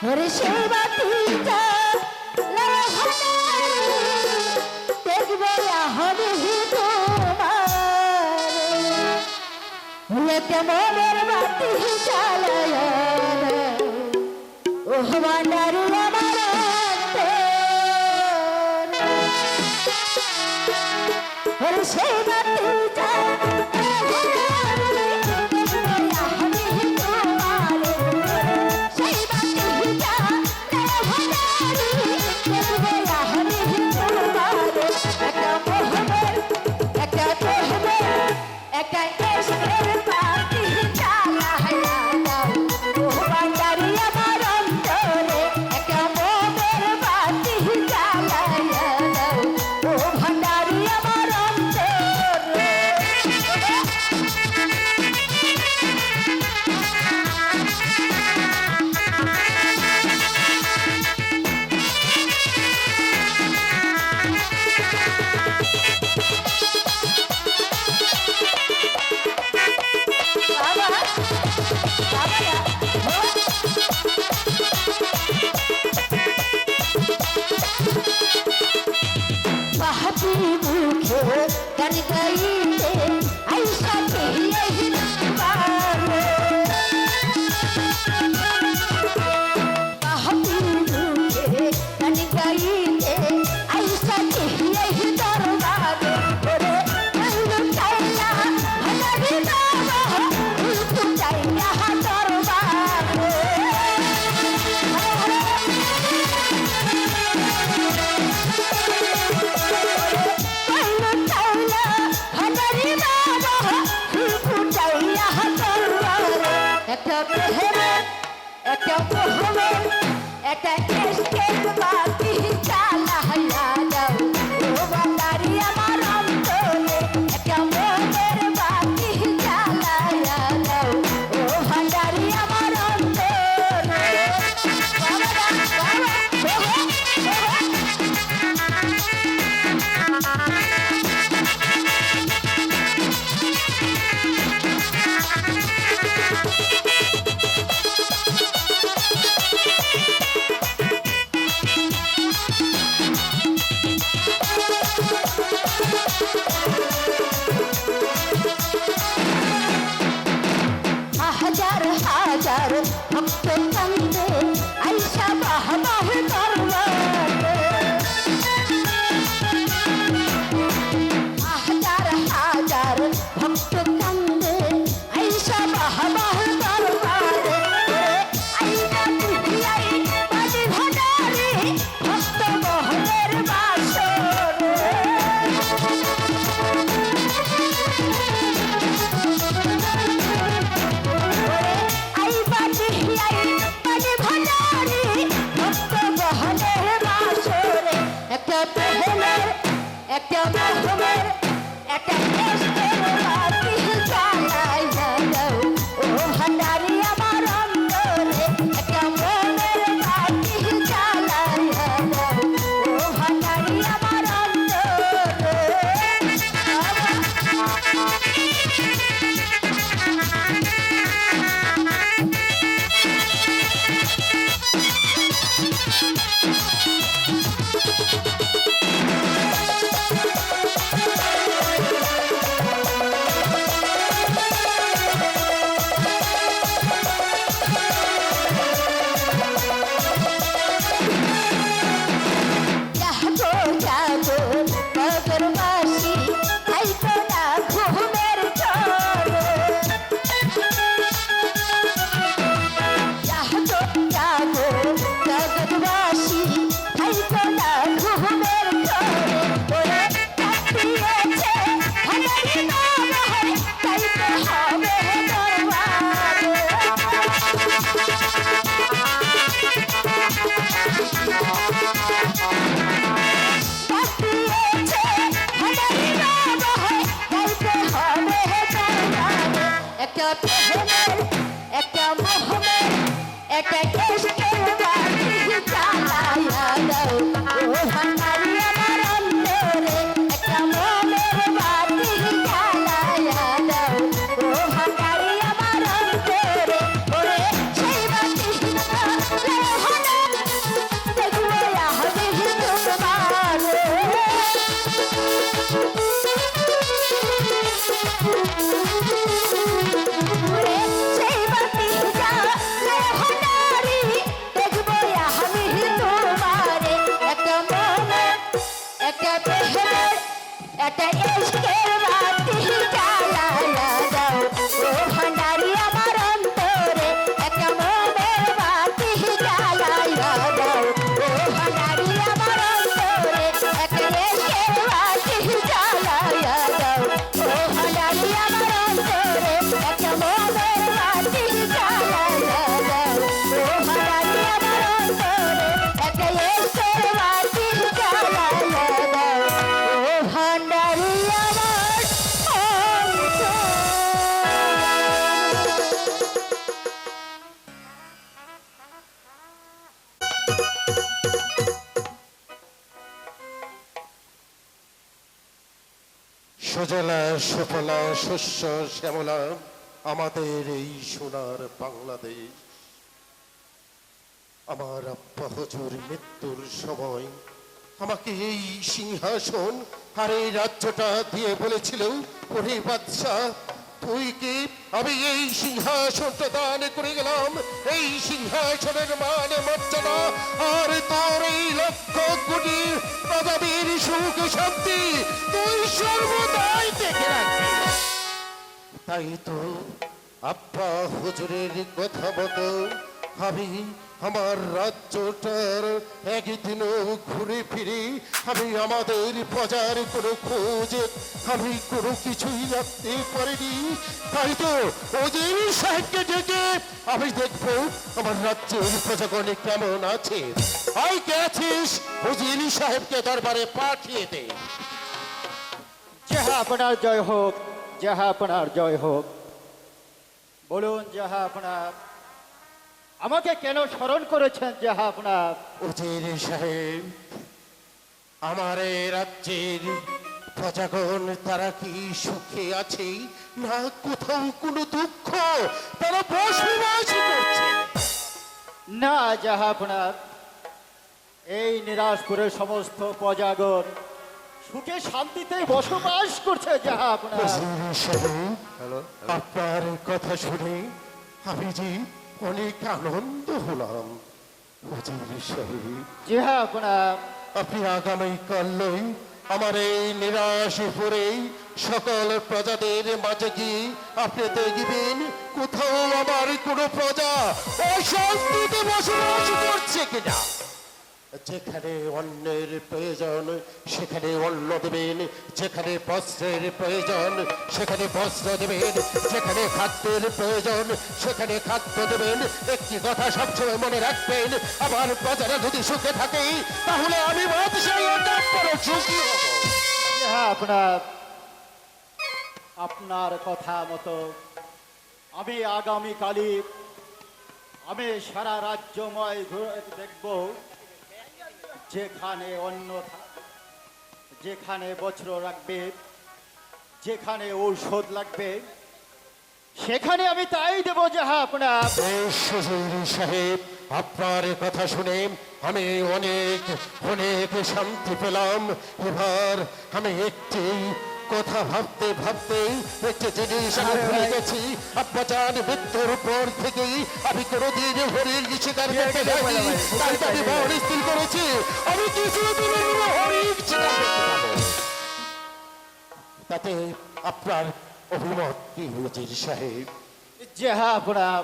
ওরে সেই বাতিটা দেখবে হবে তোমার কেমনের বাতি চালায় ও ভান্ডারি আমার ওরে সেই বাতিটা একটা মোমের বাতি জ্বালাইয়া দাও ও ভান্ডারি আমার অন্তরে একটা এসের বাতি জ্বালাইয়া দাও ও ভান্ডারি আমার অন্তরে। সুজলা সুফলা শস্য শ্যামলা আমাদের এই সোনার বাংলাদেশ। আমার আব্বা হুজুর মৃত্যুর সময় আমাকে এই সিংহাসন আর এই রাজ্যটা দিয়ে বলেছিল, ওরে বাদশাহ তুই কি, আমি এই সিংহাসনটা দান করে গেলাম, এই সিংহাসনের মান মর্যাদা আর তোর এই লক্ষ কোটি পদবীর সুখ শান্তি তুই সর্বদাই দেখে রাখবি। তাই তো আব্বা হুজুরের কথা মতো আমি আমার রাজ্যটার একদিনও ঘুরে ফিরে আমি আমাদের প্রজার কোনো খোঁজ আমি কোনো কিছুই রাখতে পারিনি। তাই তো ওজির সাহেবকে ডেকে আমি দেখবো আমার রাজ্যের প্রজাগণে কেমন আছে। আই কে আছিস, ওজির সাহেবকে দরবারে পাঠিয়ে দে। যাহা আপনার জয় হোক, যাহা আপনার জয় হোক। বলুন যাহা আপনার, আমাকে কেন স্মরণ করেছেন যাহা আপনার? উজির সাহেব, আমার এই রাজ্যের প্রজাগণ তারা কি সুখে আছে না কোথাও কোনো দুঃখ তারা বসবাস করছে? না যাহা আপনার, এই নিরাজপুরের সমস্ত প্রজাগণ সুখে শান্তিতে বসবাস করছে যাহা আপনার। উজির সাহেব, আপনার কথা শুনে আমি যে অনেক আনন্দ হলাম। উজির সাহেব, যাহা আপনার, আপনি আগামীকালই আমার এই নিরাশপুরে সকল প্রজাদের মাঝে গিয়ে আপনি দেখবেন কোথাও আমার কোনো প্রজা অশান্তিতে বসবাস করছে কিনা। যেখানে অন্যের প্রয়োজন সেখানে অন্ন দেবেন, যেখানে বস্ত্রের প্রয়োজন সেখানে বস্ত্র দেবেন, যেখানে খাদ্যের প্রয়োজন সেখানে খাদ্য দেবেন। একটি কথা সবসময় মনে রাখবেন, আমার প্রজারা যদি সুখে থাকে তাহলে আমি সুখী হব। যাহা আপনার, আপনার কথা মতো আমি আগামীকালই আমি সারা রাজ্যময় ঘুরে দেখব, যেখানে যেখানে বস্ত্র রাখবে, যেখানে ঔষধ লাগবে সেখানে আমি তাই দেব যাহা আপনার। সুজীর সাহেব, আপনার কথা শুনে আমি অনেক অনেক শান্তি পেলাম। এবার আমি একটি কথা ভাবতে ভাবতে একটি জিনিস আমি ভুলে গেছি। আব্বাজান মৃত্যুর পর থেকেই আমি কোনোদিন হরিণ শিকার করতে যাইনি, তাই তো আমি বড় স্থির করেছি আমি কিছুদিন হরিণ শিকার করতে যাবো। তাতে আপনার অভিমত কি উজির সাহেব? যাহা আপনার,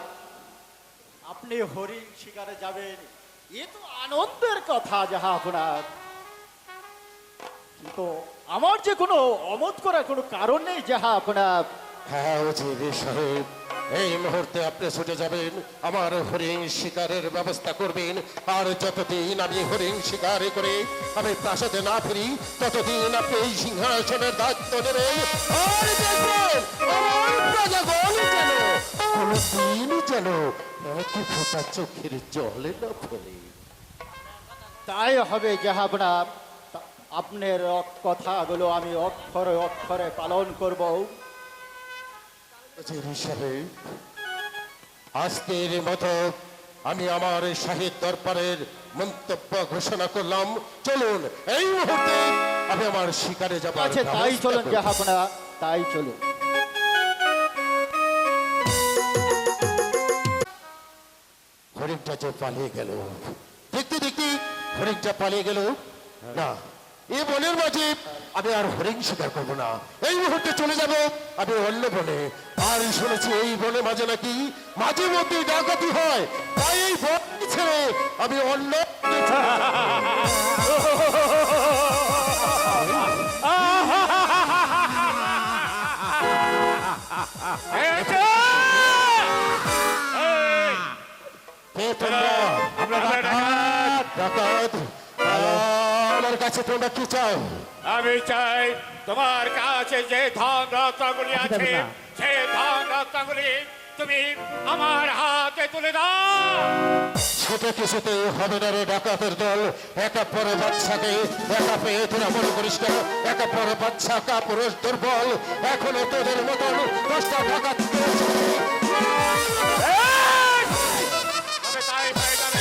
আপনি হরিণ শিকারে যাবেন এ তো আনন্দের কথা যাহা আপনার, কিন্তু আমার যে কোনো অমত করার কোনো কারণ নেই যাহা আপনার। হ্যাঁ উজির সাহেব, এই মুহূর্তে আপনি ছুটে যাবেন, আমার হরিণ শিকারের ব্যবস্থা করবেন। আর যতদিন আমি হরিণ শিকার করে আমি প্রাসাদে না ফিরি ততদিন আপনি এই সিংহাসনের দায়িত্ব নেবেন। আর দেখবেন আমার প্রজাগণ যেন কোনদিন যেন একই ফোঁটা চোখের জলে না ফেলে। তাই হবে যাহা আপনার, আপনার কথাগুলো আমি অক্ষরে অক্ষরে পালন করব। উজির সাহেব, আজকের মতো আমি আমার শাহী দরবারের মন্তব্য ঘোষণা করলাম। চলুন এই মুহূর্তে আমি আমার শিকারে যাব। আচ্ছা তাই চলুন যাহা আপনার, তাই চলুন। হরিণটা যে পালিয়ে গেল, দেখতে দেখতে হরিণটা পালিয়ে গেল। না, এই বনের মাঝে আমি আর হরিণ শিকার করবো না, এই মুহূর্তে চলে যাব আমি অন্য বনে। আর শুনেছি এই বনে মাঝে নাকি মাঝে মধ্যে ডাকাতি হয়, তাই এই বন ছেড়ে আমি অন্য এই তোমরা আমরা ডাকাত। ডাকাত আমার কাছে তোমরা কি চাও? আমি চাই তোমার কাছে যে ধন রত্নগুলি আছে সেই ধন রত্নগুলি তুমি আমার হাতে তুলে দাও। সেটা কিছুতেই হবে না রে ডাকাতের দল। একা পরে বাচ্চাকে একা পেয়ে তোরা মনে করিস না একা পরে বাচ্চা কাপুরুষ দুর্বল। এখনো তোদের মতন 10টা ডাকাত তবে তাই হয়ে যাবে।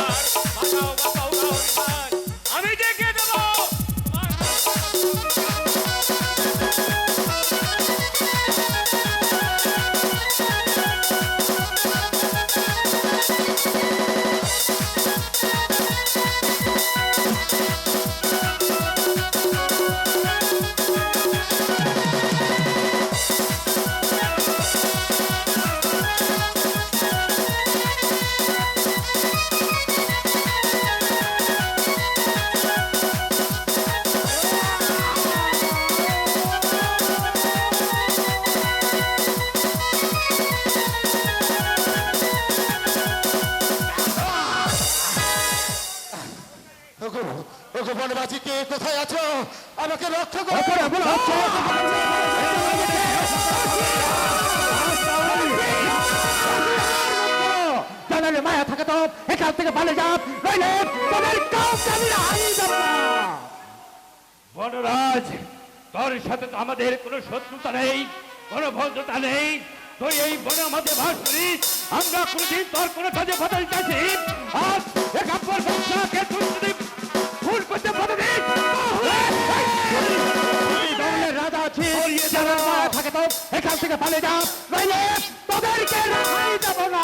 আর বাঁচাও, বিধান। আমি দেখে দেবো। বনবাজি কে কোথায় আছো? আমাকে রক্ষা করো। জানালে মায়া থাকে তো এখান থেকে পালিয়ে যাও, নইলে তোদের কাউকে আমি হারিয়ে যাব না। বনরাজ, তোর সাথে তো আমাদের কোনো শত্রুতা নেই, কোনো ভদ্রতা নেই। তুই এই বনে আমাদের বাস করিস, আমরা কোনোদিন তোর কোনো কাজে বাধা দিতেছি? আর একাত্তর বাচ্চাকে তুই যদি ভুল করতে পারবি, রাজা আছি, জানালে মায়া থাকে তো এখান থেকে পালিয়ে যাও, নইলে তোদেরকে হারিয়ে যাব না।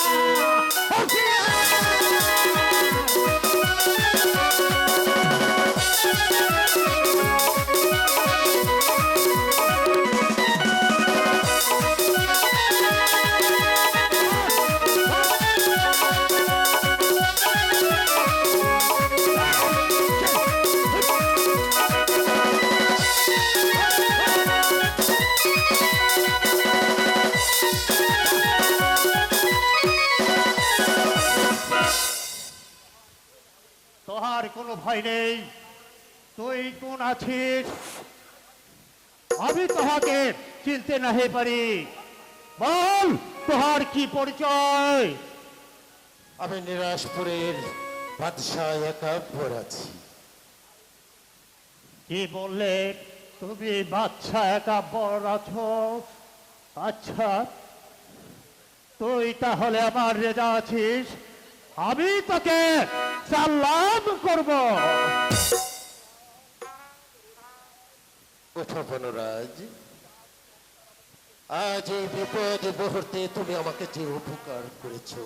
তোহার কোনো ভয় নেই। তুই কোন আছিস আমি তোহাকে চিনতে নাহি পারি। বল তোহার কি পরিচয়? আমি নিরাশপুরের বাদশাহ একাব্বর আছি। কি বললে তুমি বাচ্চা একাব্বর আছো? আচ্ছা, তুই তাহলে আমার রেজা আছিস, আমি তোকে সালাম করব। ওঠো বনরাজ, আজ এই বিপদ মুহূর্তে তুমি আমাকে যে উপকার করেছো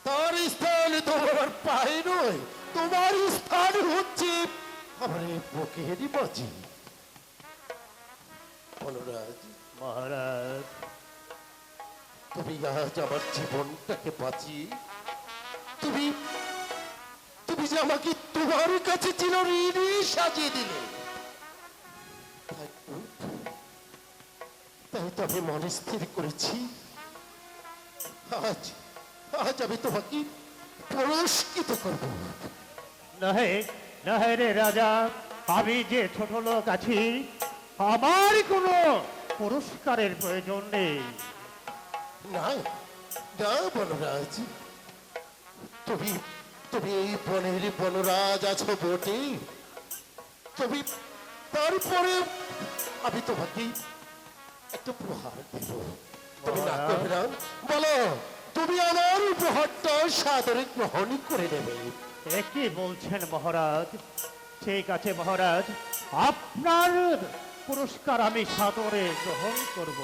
তার স্থান তোমার পায়ে নয়, তোমার স্থান হচ্ছে আমার এই বুকেরই বাজি। বনরাজ, মহারাজ, তুমি আজ আমার জীবনটাকে বাঁচিয়ে তুমি তুমি যে আমাকে তোমার কাছে চিরঋণী সাজিয়ে দিলে, তাই তো আমি মনে স্থির করেছি আজ আজ আমি তোমাকে পুরস্কৃত করব। নহে নহে রে রাজা, আমি যে ছোট লোক আছি, আমার কোনো পুরস্কারের প্রয়োজন নেই। না না বনরাজ, তুমি তুমি এই বনের বনরাজ আছো বটে, তুমি তারপরে আমি তোমাকে একটা উপহার দেব। তুমি না করবে না? বলো, তুমি আমার উপহারটা সাদরে গ্রহণ করে নেবে। এ কি বলছেন মহারাজ? ঠিক আছে মহারাজ, আপনার পুরস্কার আমি সাদরে গ্রহণ করব।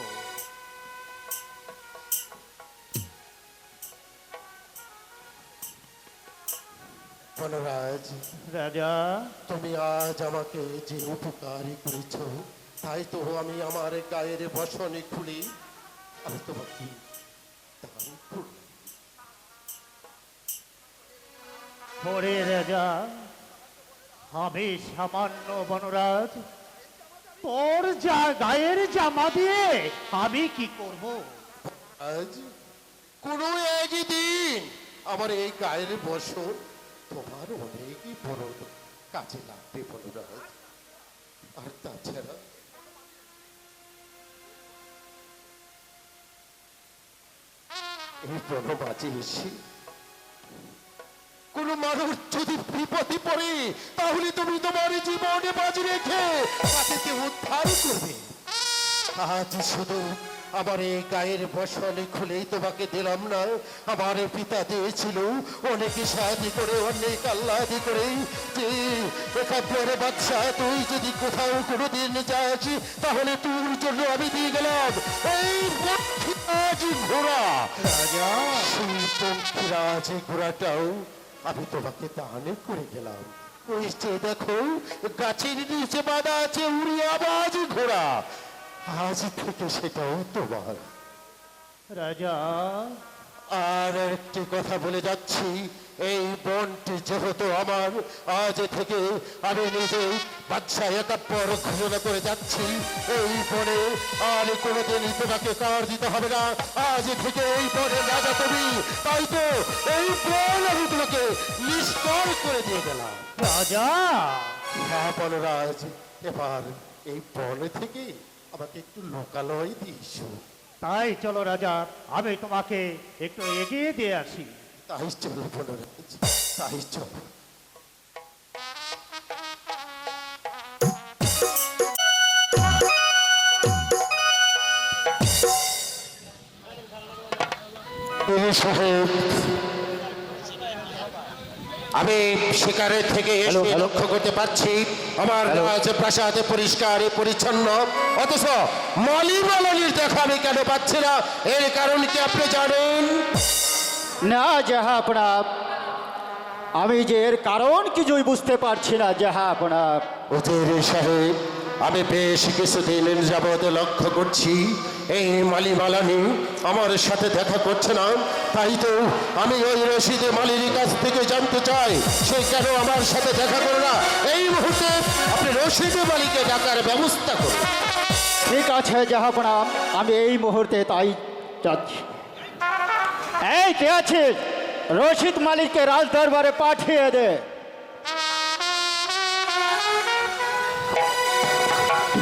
বনরাজ, রাজা, তুমি আজ আমাকে যে উপকার করেছ তাই তো আমি আমার গায়ের বসনে খুলি আমি তোমাকে দান করব। পরে রাজা, আমি সামান্য বনরাজ, তোর যা গায়ের জামা দিয়ে আমি কি করব? আজ কোনো একদিন আমার এই গায়ের বসন তোমার অনেকই বড় কাজে লাগবে বনরাজ। আর তাছাড়া এই বনবাজে এসে কোন মানুষ যদি বিপদে পড়ে তাহলে তুমি তোমার জীবনে বাজি রেখে তাকে উদ্ধার করবে। আজ শুধু আমার এই গায়ের বসন খুলেই তোমাকে দিলাম না, আমার পিতা দিয়েছিল অনেক সাহায্য করে, অনেক আল্লাদি করে যে একাব্বর বাদশা তুই যদি কোথাও কোনোদিন যাস তাহলে তোর জন্য আমি দিয়ে গেলাম এই পক্ষীরাজ ঘোড়া। সেই পক্ষীরাজ ঘোড়াটাও আমি তোমাকে দান করে গেলাম। ওই যে দেখো গাছের নিচে বাঁধা আছে উড়ি আওয়াজ ঘোড়া, আজ থেকে সেটাও তোমার। রাজা, আর একটি কথা বলে যাচ্ছি, এই বনটি যেহেতু আমার, আজ থেকে আমি নিজে বাদশা একাব্বর ঘোষণা করে যাচ্ছি এই বনে আর কোনোদিনই তোমাকে কার দিতে হবে না। আজ থেকে এই বনের রাজা তুমি, তাই তো এই বন আমি তোমাকে নিষ্কর করে দিয়ে গেলাম। রাজা, হ্যাঁ বনরাজ, এবার এই বন থেকে আমাকে একটু লোকালয় দিস। তাই চলো রাজা, আমি তোমাকে একটু এগিয়ে দিয়ে আসি। তাই চলো বনরাজ, তাই চলো। আমি শিকারের থেকে এসে লক্ষ্য করতে পারছি আমার রাজপ্রাসাদে পরিষ্কার পরিচ্ছন্ন, অথচ মালির দেখা আমি কেন পাচ্ছি না? এর কারণ কি আপনি জানেন? না জাহাপনা, আমি যে এর কারণ কিছুই বুঝতে পারছি না জাহাপনা। উজির সাহেব, আমি বেশ কিছুদিন যাবৎ লক্ষ্য করছি এই মালিনী আমার সাথে দেখা করছে না। তাই তো আমি ওই রশিদ মালির কাছ থেকে জানতে চাই সে কেন আমার সাথে দেখা করে না। এই মুহূর্তে আপনি রশিদ মালিকে ডাকার ব্যবস্থা করুন। ঠিক আছে জাহাপনা, আমি এই মুহূর্তে তাই যাচ্ছি। এই কে আছিস? রশিদ মালিককে রাজ দরবারে পাঠিয়ে দে।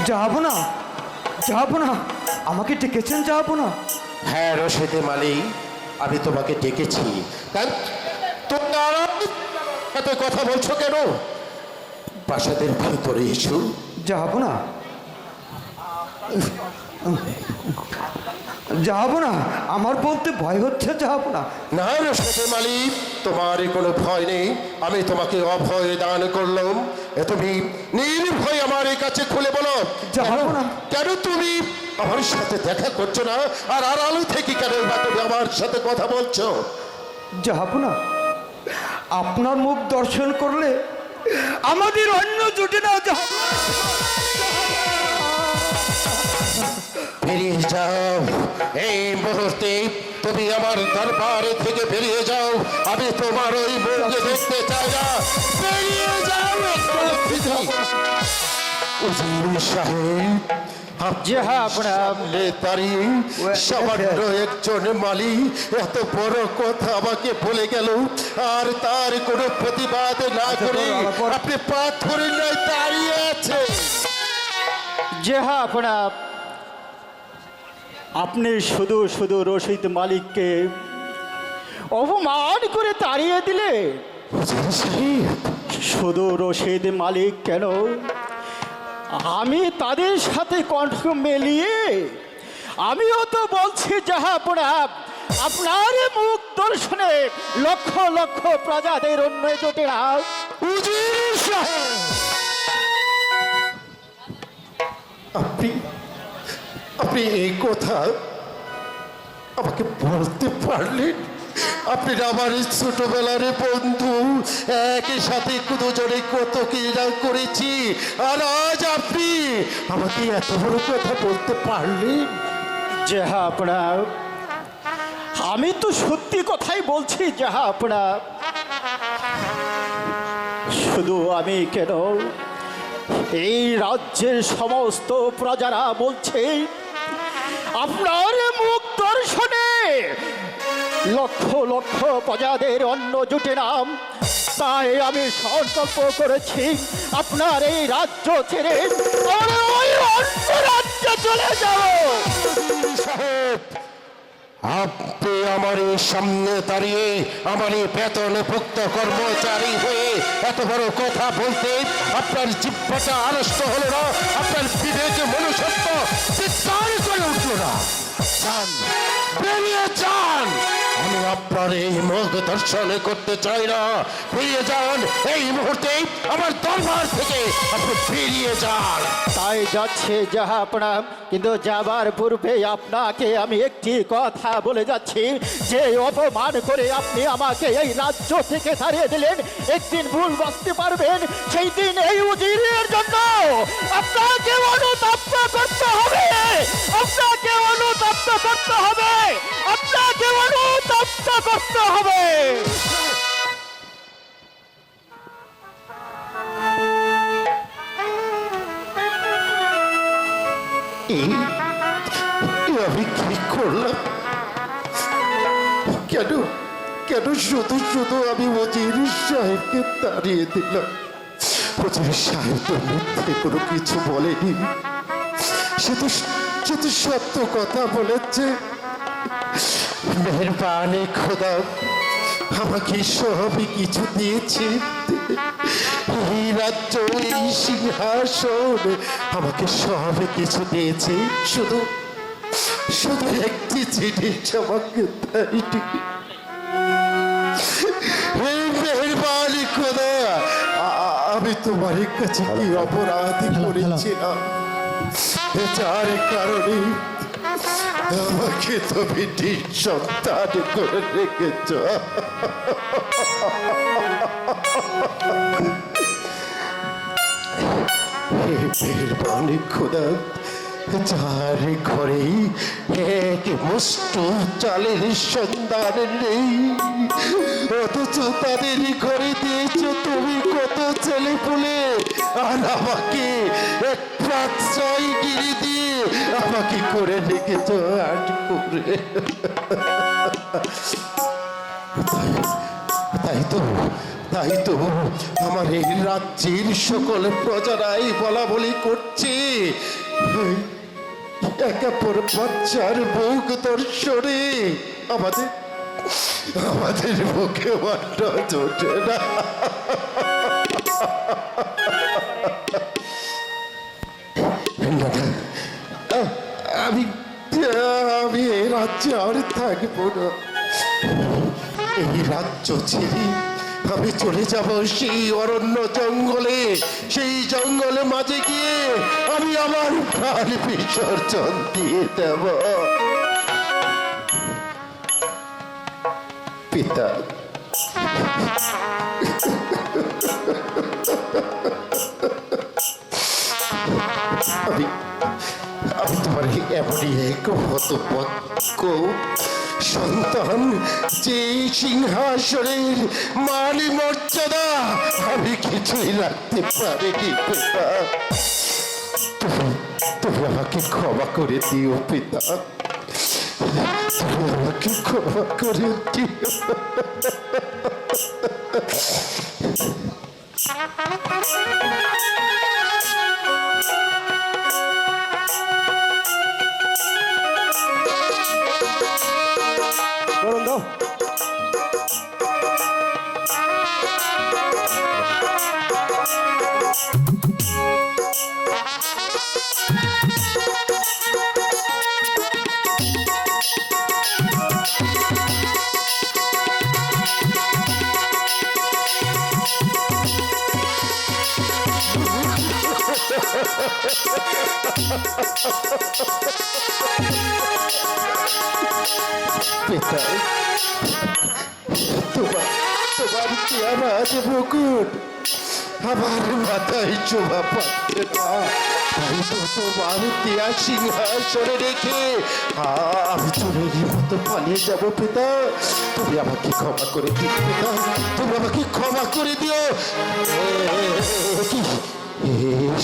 যাবো না, যাবো না, আমাকে ডেকেছেন যাবো না? হ্যাঁ রশিদ মালিক, আমি তোমাকে ডেকেছি। তোমরা এত কথা বলছো কেন? প্রাসাদের ভিতরে এসো। যাবো না, যাবো না, আমার বলতে ভয় হচ্ছে, যাবো না। না রশিদ মালিক, তোমার কোনো ভয় নেই, আমি তোমাকে অভয় দান করলাম। তুমি নির্ভয় আমার এই কাছে খুলে বলো যাবো না। কেন তুমি আমার সাথে দেখা করছো না? আর আড়ালে থেকে কেন বা তুমি আমার সাথে কথা বলছো? যাবো না, আপনার মুখ দর্শন করলে আমাদের অন্য জুটে না। যাবো না। বেরিয়ে যাও এই মুহূর্তে, তুমি আমার দরবারে থেকে বেরিয়ে যাও। আমি তোমার ওই মুখে দেখতে চাই না। বেরিয়ে যাও উজির সাহেব। সামান্য একজন মালি এত বড় কথা আমাকে বলে গেল, আর তার কোনো প্রতিবাদ না করে আপনি পাথরের ন্যায় দাঁড়িয়ে আছে। জাহাপনা, আপনি শুধু শুধু রশিদ মালিককে অপমান করে তাড়িয়ে দিলে। শুধু রশিদ মালিক কেন, আমি তাদের সাথে কণ্ঠ মেলিয়ে আমিও তো বলছি জাহাপনা, আপনার মুখ দর্শনে লক্ষ লক্ষ প্রজাদের অন্য জোটে না। উজির সাহেব, আপনি এই কথা আমাকে বলতে পারলেন? আপনি আমার ছোটবেলার বন্ধু, একই সাথে দুজনে কত কি না করেছি, আর আজ আপনি আমাকে এত বড় কথা বলতে পারলেন? জাহাপনা, আমি তো সত্যি কথাই বলছি জাহাপনা। শুধু আমি কেন, এই রাজ্যের সমস্ত প্রজারা বলছে আপনার মুখ দর্শনে লক্ষ লক্ষ প্রজাদের অন্ন জুটে নাম, তাই আমি সংকল্প করেছি আপনার এই রাজ্য ছেড়ে আমরা ওই অন্য রাজ্যে চলে যাব। সাহেব, আপনি আমার এই সামনে দাঁড়িয়ে আমার এই বেতনভুক্ত কর্মচারী হয়ে এত বড় কথা বলতে আপনার জিহ্বাটা আড়ষ্ট হলো না? আপনার বিবেকে মনুষ্যত্ব চিৎকার করে উঠলো না? যান, বেরিয়ে যান। আমি আপনার এই মুখ দর্শন করতে চাই না। বেরিয়ে যান এই মুহূর্তে আমার দরবার থেকে। আপনি বেরিয়ে যান। তাই যাচ্ছে জাহাপনা, কিন্তু যাবার পূর্বে আপনাকে আমি একটি কথা বলে যাচ্ছি, যে অপমান করে আপনি আমাকে এই রাজ্য থেকে তাড়িয়ে দিলেন, একদিন ভুল বাঁচতে পারবেন, সেই দিন এই উজিরের জন্য আপনাকে অনুতপ্ত করতে হবে, আপনাকে অনুতপ্ত করতে হবে, আপনাকে অনুতপ্ত করতে হবে। আমি কি করলাম? কেন কেন শুধু শুধু আমি ওজির সাহেবকে তাড়িয়ে দিলাম? ওজির সাহেব তো মিথ্যে কোনো কিছু বলেনি, সে তো সত্য কথা বলেছে। মেহেরবানি খোদা, আমাকে সবই কিছু দিয়েছে। এই রাজ্য, এই সিংহাসন আমাকে সবই কিছু দিয়েছে, শুধু শুধু একটি জিনিস আমাকে দেয়নি। মেহেরবানি খোদা, আমি তোমার কাছে কি অপরাধ করেছিলাম যার কারণে আমাকে তুমি নিঃসন্তান করে রেখেছ? মেহেরবানি খোদা, যার ঘরে এক মুষ্ট চালের সন্ধান নেই, অথচ তাদের ঘরে দিয়েছ তুমি কত ছেলে পুলে, আর আমাকে এক প্রাচ্ছয় গিরি দিয়ে আমাকে করে রেখেছ আট করে। তাই তো আমার এই রাজ্যের সকল প্রজারাই বলা বলি করছে, একা পর বাচ্চার বুক দর্শনে আমাদের মুখে মাত্রা জোটে না। আমি এই রাজ্যে আর থাকবো না। এই রাজ্য ছেড়ে আমি চলে যাব সেই অরণ্য জঙ্গলে, সেই জঙ্গলে মাঝে গিয়ে আমি আমার প্রাণ বিসর্জন দিয়ে দেব। পিতা, আমি তোমার এমনই এক হতভাগ্য সন্তান যে সিংহাসনের মান মর্যাদা আমি কিছুই রাখতে পারিনি। পিতা, তুমি আমাকে ক্ষমা করে দিও। পিতা, তুমি আমাকে ক্ষমা করে দিও। পিতা, তোমার পেয়ারাজ মুকুট আমার মাথায় শোভা পাচ্ছে না, তাই তো তোমার দেয়া সিংহাসনে রেখে আমি চোরের মতো পালিয়ে যাবো। পিতা, তুমি আমাকে ক্ষমা করে দিও। পিতা, তুমি আমাকে ক্ষমা করে দিও। কি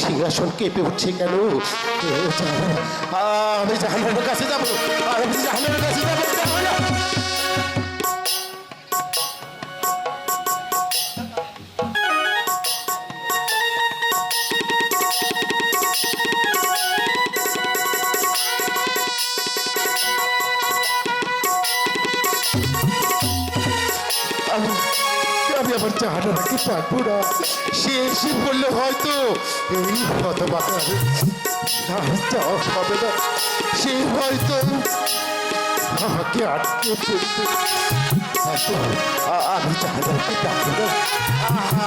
সিংহাসন কেঁপে উঠছে কেন? আমি জাহান্নামের কাছে যাবো, আমি জাহান্নামের কাছে যাবো। আমার জাহানাকে পারবো না। সে এসে বললে হয়তো এই হতবাকার যাওয়া হবে না, সে হয়তো আমাকে আটকে ফেলবে। আমি জাহানাকে ডাকবো না,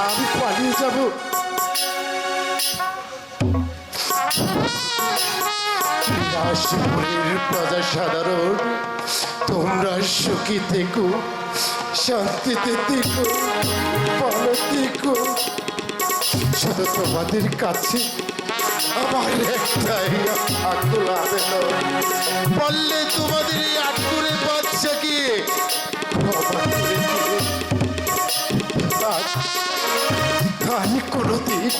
আমি পালিয়ে যাবো। রাশিপুরের প্রজা সাধারণ, তোমরা সুখী থেকো, শান্তিতে থেকো, ভালো থেকো। শুধু তোমাদের কাছে আমার একটাই আকুল আবেদন, বললে তোমাদের এই আটকুরে বাচ্চাকে ক্ষমা করে দিও। আমি কোনোদিন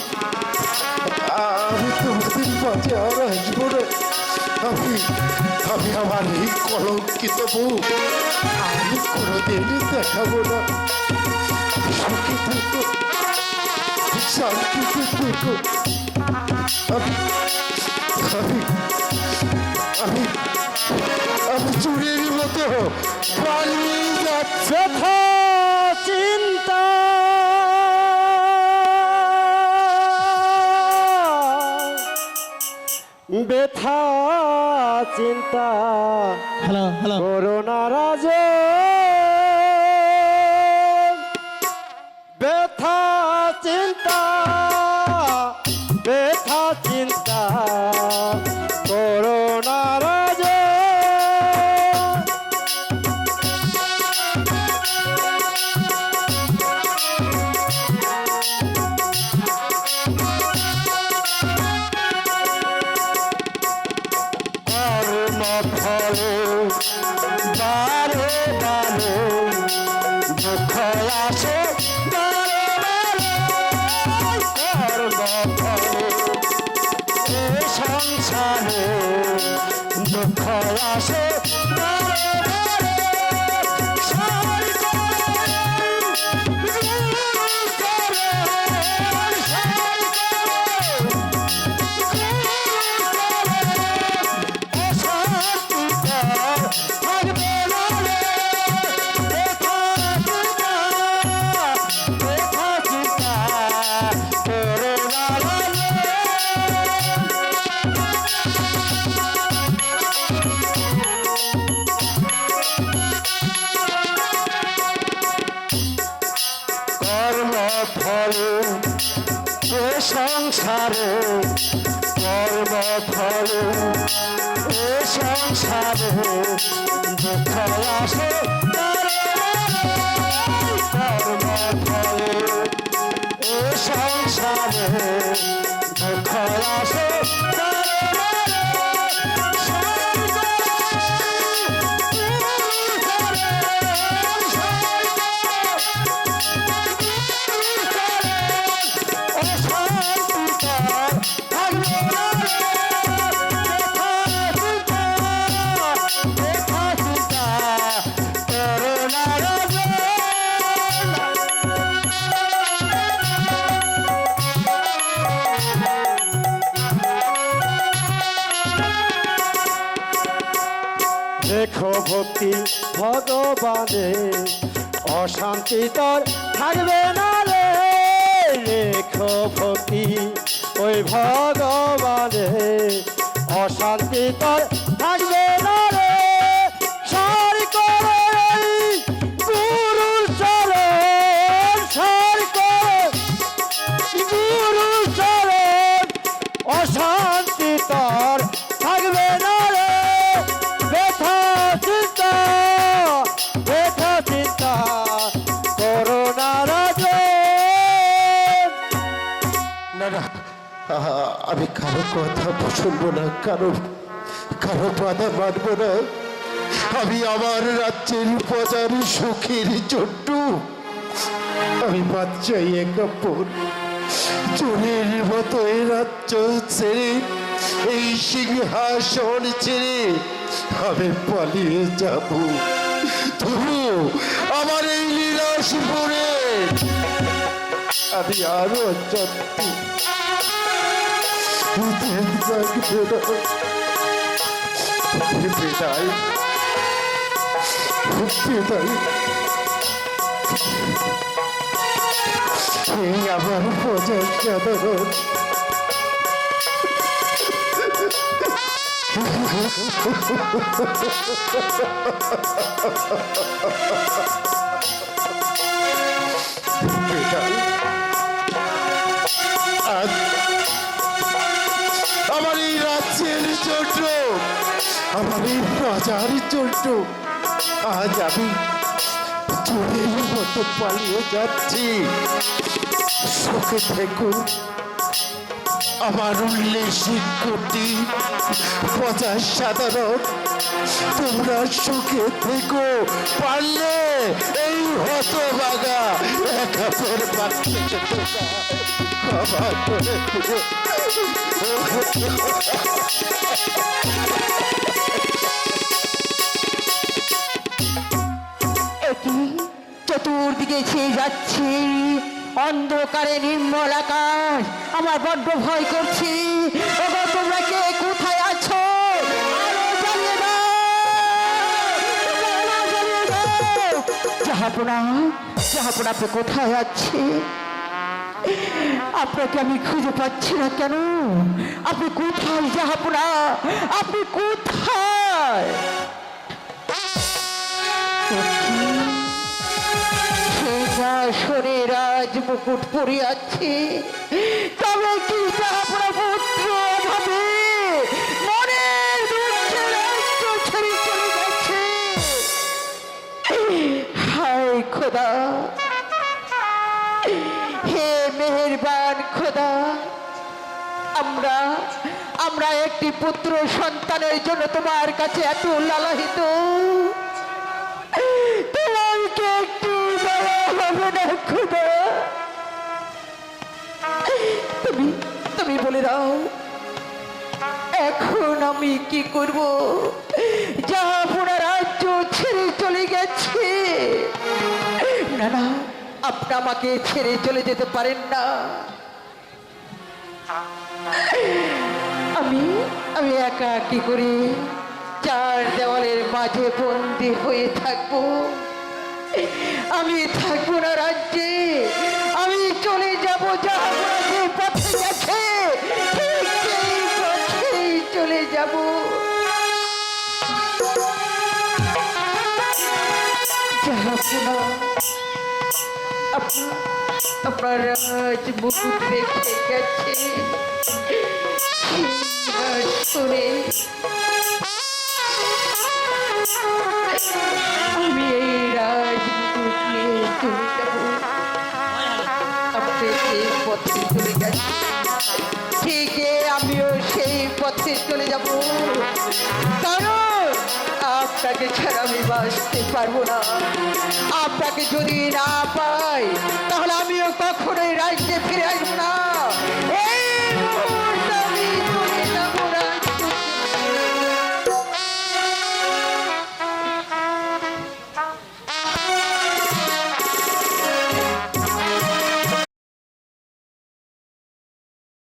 আমি তোমাদের মাঝে আর আসবো না। আমি আমার এই কলঙ্কিত মুখ আমি কোনোদিন দেখাবো না। সুখী থেকো, শান্তিতে থেকো। আমি আমি আমি আমি চুরির মতো পালিয়ে যাচ্ছি। ব্যথা চিন্তা ব্যথা চিন্তা করোনা রাজ ব্যথা চিন্তা ব্যথা চিন্তা করোনা রাজ বারে বারে দুঃখ আসে বারে বারে কর্মফলে এ সংসারে দুঃখ আসে বারে বারে সাই কর্মফলে এ সংসারে কর্মফলে এ সংসারে দুঃখ আসে কর্মফলে এ সংসারে দুঃখ আসে দেখো ভক্তি ভগবানে অশান্তি তোর থাকবে না রে রেখো ভক্তি ওই ভগবানে অশান্তি তোর থাকবে না রে সার করে গুরু চরণ সার করে গুরু চরণ অশান্তি তোর থাকবে না রে ব্যথা চিন্তা করোনা রাজ না না, আমি কারো কথা শুনবো না, কারো বাধা মানব না। আমি আমার রাজ্যের প্রজার সুখের জন্য আমি বাচ্চাই একাপড় চোরের মতো এই রাজ্য ছেড়ে এই সিংহাসন ছেড়ে আমি পালিয়ে যাব। তবু আমার এই লীলাসপুরে আমি আরো যত্ন বিদায় বিদায়। হে আমার প্রজার সাধারণ, আজ আমার এই রাজ্যের জন্য, আমার এই প্রজার জন্য আজ আমি চোরের মতো পালিয়ে যাচ্ছি। সুখে থেকো আমার উল্লেসিক কোটি প্রজার সাধারণ, তোমরা সুখে থেকো। পারলে এই হতভাগা একাপের বাচ্চাকে তোমরা ক্ষমা করে দিও। একই চতুর্দিকে ছেয়ে যাচ্ছে অন্ধকারে নির্মল আকাশ, আমার বড্ড ভয় করছে। ওগো তোমরা কে কোথায় আছো? আলো জ্বালিয়ে দাও, আলো জ্বালিয়ে দাও। জাহাপনা, জাহাপনা আপনি কোথায় আছে? আপনাকে আমি খুঁজে পাচ্ছি না কেন? আপনি কোথায় জাহাপনা? আপনি কোথায়? শরীর রাজ মুকুট পরিয়াছে, তবে কি জাহাপনা পুত্র ভাবে মনের দুঃখে রাজ্য ছেড়ে চলে গেছে? হায় খোদা, হে মেহেরবান খোদা, আমরা একটি পুত্র সন্তানের জন্য তোমার কাছে এত লালায়িত, তোমাকে একটু দেওয়া হবে না খোদা? তুমি বলে দাও এখন আমি কি করব? জাহাপনা রাজ্য ছেড়ে চলে গেছে। না না, আপনি আমাকে ছেড়ে চলে যেতে পারেন না। আমি একা কি করে চার দেওয়ালের মাঝে বন্দি হয়ে থাকবো? আমি থাকবো না রাজ্যে, আমি চলে যাব জাহাপনা যে পথে গেছে ঠিক সেই পথেই চলে যাব। জাহাপনা, আপনার রাজ মুকুট রেখে গেছে সিংহাসনে। আমি এই রাজ মুকুট নিয়ে চলে যাব। আপনি সেই পথে চলে গেছেন, ঠিক আমিও সেই পথে চলে যাব। কারণ আপনাকে ছাড়া আমি বাঁচতে পারবো না। আপনাকে যদি না পাই তাহলে আমিও কখনোই রাজ্যে ফিরে আসবো না। এই